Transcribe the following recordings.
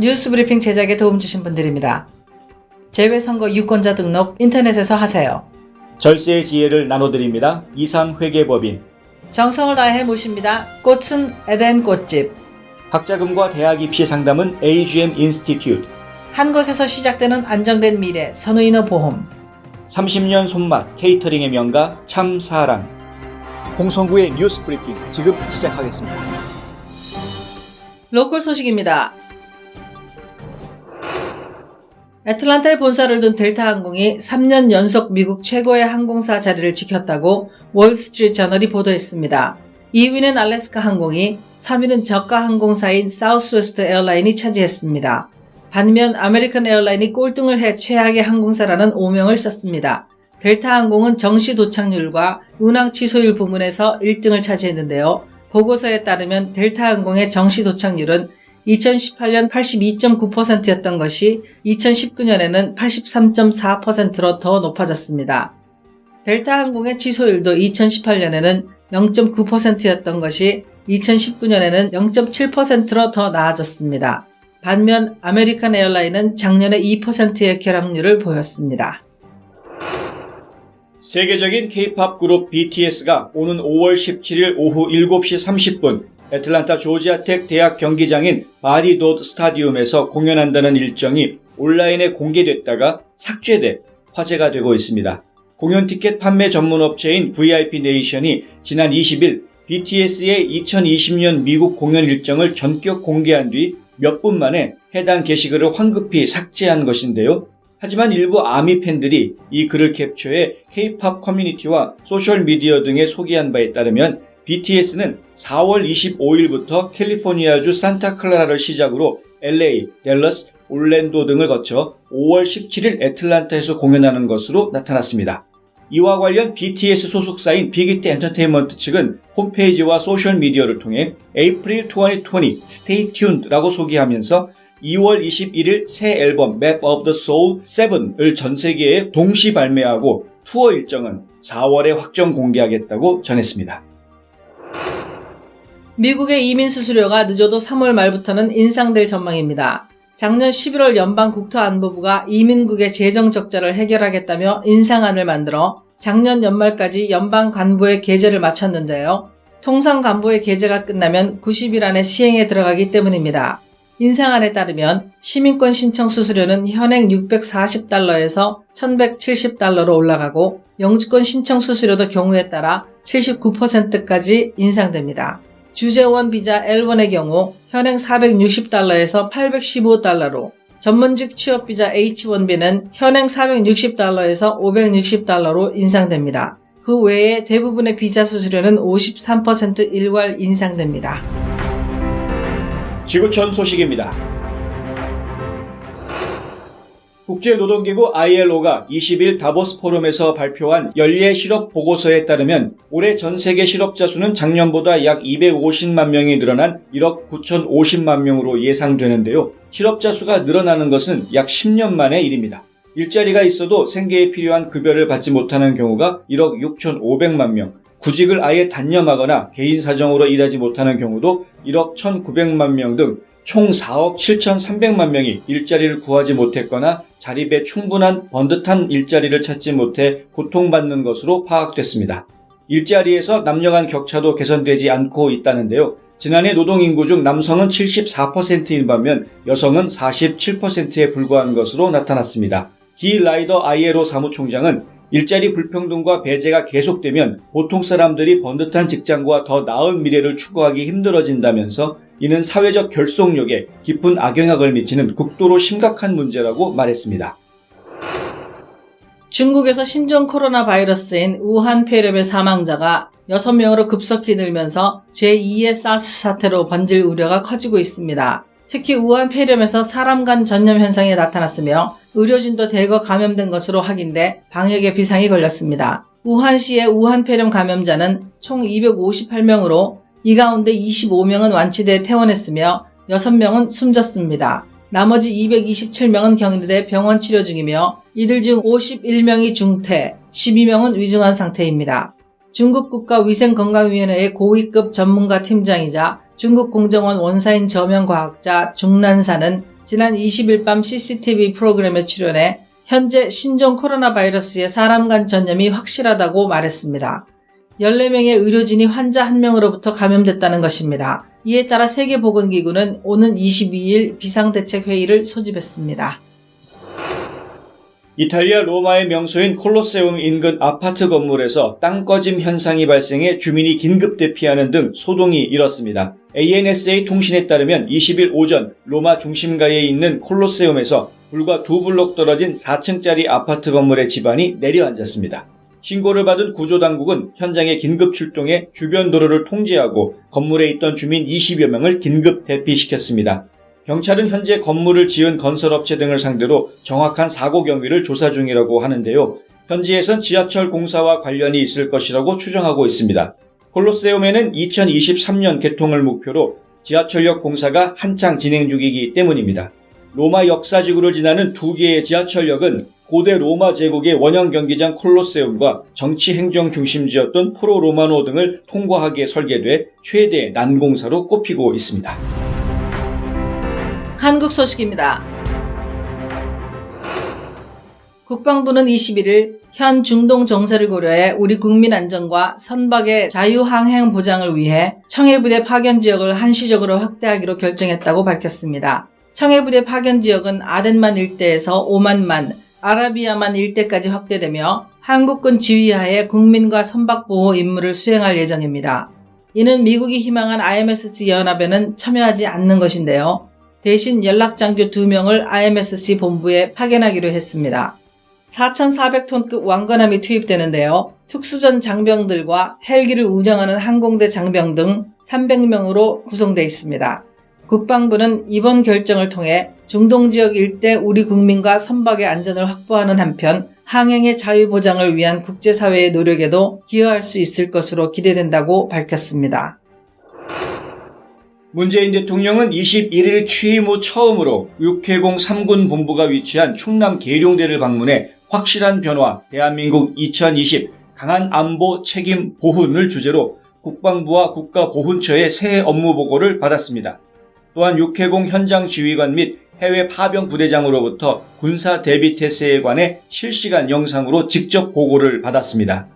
뉴스브리핑 제작에 도움 주신 분들입니다. 재외선거 유권자 등록 인터넷에서 하세요. 절세의 지혜를 나눠드립니다. 이상회계법인. 정성을 다해 모십니다. 꽃은 에덴 꽃집. 학자금과 대학 입시 상담은 AGM 인스티튜트. 한 곳에서 시작되는 안정된 미래 선우인어 보험. 30년 손맛 케이터링의 명가 참사랑. 홍성구의 뉴스 브리핑 지금 시작하겠습니다. 로컬 소식입니다. 애틀란타에 본사를 둔 델타항공이 3년 연속 미국 최고의 항공사 자리를 지켰다고 월스트리트 저널이 보도했습니다. 2위는 알래스카 항공이, 3위는 저가 항공사인 사우스웨스트 에어라인이 차지했습니다. 반면 아메리칸 에어라인이 꼴등을 해 최악의 항공사라는 오명을 썼습니다. 델타항공은 정시 도착률과 운항 취소율 부문에서 1등을 차지했는데요. 보고서에 따르면 델타항공의 정시 도착률은 2018년 82.9%였던 것이 2019년에는 83.4%로 더 높아졌습니다. 델타항공의 취소율도 2018년에는 0.9%였던 것이 2019년에는 0.7%로 더 나아졌습니다. 반면 아메리칸 에어라인은 작년에 2%의 결항률을 보였습니다. 세계적인 K-POP 그룹 BTS가 오는 5월 17일 오후 7시 30분 애틀란타 조지아텍 대학 경기장인 바디도드 스타디움에서 공연한다는 일정이 온라인에 공개됐다가 삭제돼 화제가 되고 있습니다. 공연 티켓 판매 전문 업체인 VIP 네이션이 지난 20일 BTS의 2020년 미국 공연 일정을 전격 공개한 뒤 몇 분 만에 해당 게시글을 황급히 삭제한 것인데요. 하지만 일부 아미 팬들이 이 글을 캡처해 K-POP 커뮤니티와 소셜미디어 등에 소개한 바에 따르면 BTS는 4월 25일부터 캘리포니아주 산타클라라를 시작으로 LA, 댈러스, 올랜도 등을 거쳐 5월 17일 애틀란타에서 공연하는 것으로 나타났습니다. 이와 관련 BTS 소속사인 빅히트 엔터테인먼트 측은 홈페이지와 소셜미디어를 통해 April 2020 Stay Tuned라고 소개하면서 2월 21일 새 앨범 Map of the Soul 7을 전 세계에 동시 발매하고 투어 일정은 4월에 확정 공개하겠다고 전했습니다. 미국의 이민 수수료가 늦어도 3월 말부터는 인상될 전망입니다. 작년 11월 연방국토안보부가 이민국의 재정 적자를 해결하겠다며 인상안을 만들어 작년 연말까지 연방관보의 계제를 마쳤는데요. 통상 관보의 계제가 끝나면 90일 안에 시행에 들어가기 때문입니다. 인상안에 따르면 시민권 신청 수수료는 현행 $640에서 $1170로 올라가고 영주권 신청 수수료도 경우에 따라 79%까지 인상됩니다. 주재원 비자 L1의 경우 현행 $460에서 $815로, 전문직 취업 비자 H1B는 현행 $460에서 $560로 인상됩니다. 그 외에 대부분의 비자 수수료는 53% 일괄 인상됩니다. 지구촌 소식입니다. 국제노동기구 ILO가 20일 다보스 포럼에서 발표한 연례 실업 보고서에 따르면 올해 전 세계 실업자 수는 작년보다 약 250만 명이 늘어난 1억 9,050만 명으로 예상되는데요. 실업자 수가 늘어나는 것은 약 10년 만의 일입니다. 일자리가 있어도 생계에 필요한 급여를 받지 못하는 경우가 1억 6,500만 명, 구직을 아예 단념하거나 개인 사정으로 일하지 못하는 경우도 1억 1,900만 명 등 총 4억 7,300만 명이 일자리를 구하지 못했거나 자립에 충분한 번듯한 일자리를 찾지 못해 고통받는 것으로 파악됐습니다. 일자리에서 남녀 간 격차도 개선되지 않고 있다는데요. 지난해 노동인구 중 남성은 74%인 반면 여성은 47%에 불과한 것으로 나타났습니다. 기 라이더 ILO 사무총장은 일자리 불평등과 배제가 계속되면 보통 사람들이 번듯한 직장과 더 나은 미래를 추구하기 힘들어진다면서 이는 사회적 결속력에 깊은 악영향을 미치는 극도로 심각한 문제라고 말했습니다. 중국에서 신종 코로나 바이러스인 우한 폐렴의 사망자가 6명으로 급속히 늘면서 제2의 사스 사태로 번질 우려가 커지고 있습니다. 특히 우한 폐렴에서 사람 간 전염 현상이 나타났으며 의료진도 대거 감염된 것으로 확인돼 방역에 비상이 걸렸습니다. 우한시의 우한 폐렴 감염자는 총 258명으로 이 가운데 25명은 완치돼 퇴원했으며 6명은 숨졌습니다. 나머지 227명은 격리돼 병원 치료 중이며 이들 중 51명이 중퇴, 12명은 위중한 상태입니다. 중국 국가위생건강위원회의 고위급 전문가 팀장이자 중국 공정원 원사인 저명과학자 중난사는 지난 20일 밤 CCTV 프로그램에 출연해 현재 신종 코로나 바이러스의 사람 간 전염이 확실하다고 말했습니다. 14명의 의료진이 환자 1명으로부터 감염됐다는 것입니다. 이에 따라 세계보건기구는 오는 22일 비상대책회의를 소집했습니다. 이탈리아 로마의 명소인 콜로세움 인근 아파트 건물에서 땅꺼짐 현상이 발생해 주민이 긴급 대피하는 등 소동이 일었습니다. ANSA 통신에 따르면 20일 오전 로마 중심가에 있는 콜로세움에서 불과 2블록 떨어진 4층짜리 아파트 건물의 집안이 내려앉았습니다. 신고를 받은 구조당국은 현장에 긴급 출동해 주변 도로를 통제하고 건물에 있던 주민 20여 명을 긴급 대피시켰습니다. 경찰은 현재 건물을 지은 건설업체 등을 상대로 정확한 사고 경위를 조사 중이라고 하는데요. 현지에선 지하철 공사와 관련이 있을 것이라고 추정하고 있습니다. 콜로세움에는 2023년 개통을 목표로 지하철역 공사가 한창 진행 중이기 때문입니다. 로마 역사지구를 지나는 2개의 지하철역은 고대 로마 제국의 원형 경기장 콜로세움과 정치 행정 중심지였던 프로 로마노 등을 통과하기에 설계돼 최대 난공사로 꼽히고 있습니다. 한국 소식입니다. 국방부는 21일 현 중동 정세를 고려해 우리 국민 안전과 선박의 자유항행 보장을 위해 청해부대 파견 지역을 한시적으로 확대하기로 결정했다고 밝혔습니다. 청해부대 파견 지역은 아덴만 일대에서 오만만, 아라비아만 일대까지 확대되며 한국군 지휘하에 국민과 선박 보호 임무를 수행할 예정입니다. 이는 미국이 희망한 IMSC 연합에는 참여하지 않는 것인데요. 대신 연락장교 2명을 IMSC 본부에 파견하기로 했습니다. 4,400톤급 왕건함이 투입되는데요. 특수전 장병들과 헬기를 운영하는 항공대 장병 등 300명으로 구성되어 있습니다. 국방부는 이번 결정을 통해 중동지역 일대 우리 국민과 선박의 안전을 확보하는 한편 항행의 자유 보장을 위한 국제사회의 노력에도 기여할 수 있을 것으로 기대된다고 밝혔습니다. 문재인 대통령은 21일 취임 후 처음으로 6회공 3군 본부가 위치한 충남 계룡대를 방문해 확실한 변화 대한민국 2020 강한 안보 책임 보훈을 주제로 국방부와 국가보훈처의 새해 업무 보고를 받았습니다. 또한 6회공 현장 지휘관 및 해외 파병 부대장으로부터 군사 대비 태세에 관해 실시간 영상으로 직접 보고를 받았습니다.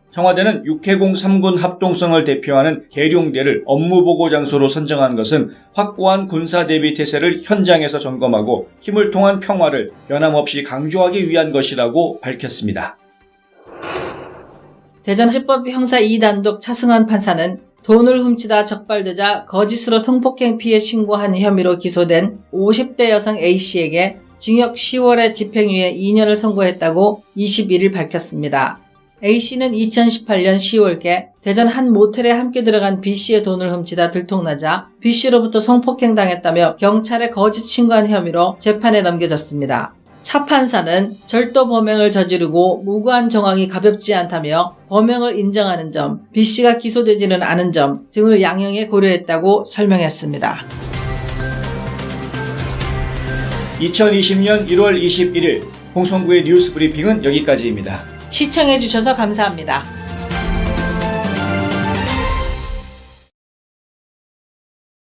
청와대는 6회공 3군 합동성을 대표하는 계룡대를 업무보고 장소로 선정한 것은 확고한 군사대비 태세를 현장에서 점검하고 힘을 통한 평화를 변함없이 강조하기 위한 것이라고 밝혔습니다. 대전지법 형사 2단독 차승환 판사는 돈을 훔치다 적발되자 거짓으로 성폭행 피해 신고한 혐의로 기소된 50대 여성 A씨에게 징역 10월에 집행유예 2년을 선고했다고 21일 밝혔습니다. A씨는 2018년 10월께 대전 한 모텔에 함께 들어간 B씨의 돈을 훔치다 들통나자 B씨로부터 성폭행당했다며 경찰에 거짓 신고한 혐의로 재판에 넘겨졌습니다. 차 판사는 절도 범행을 저지르고 무고한 정황이 가볍지 않다며 범행을 인정하는 점, B씨가 기소되지는 않은 점 등을 양형에 고려했다고 설명했습니다. 2020년 1월 21일 홍성구의 뉴스 브리핑은 여기까지입니다. 시청해주셔서 감사합니다.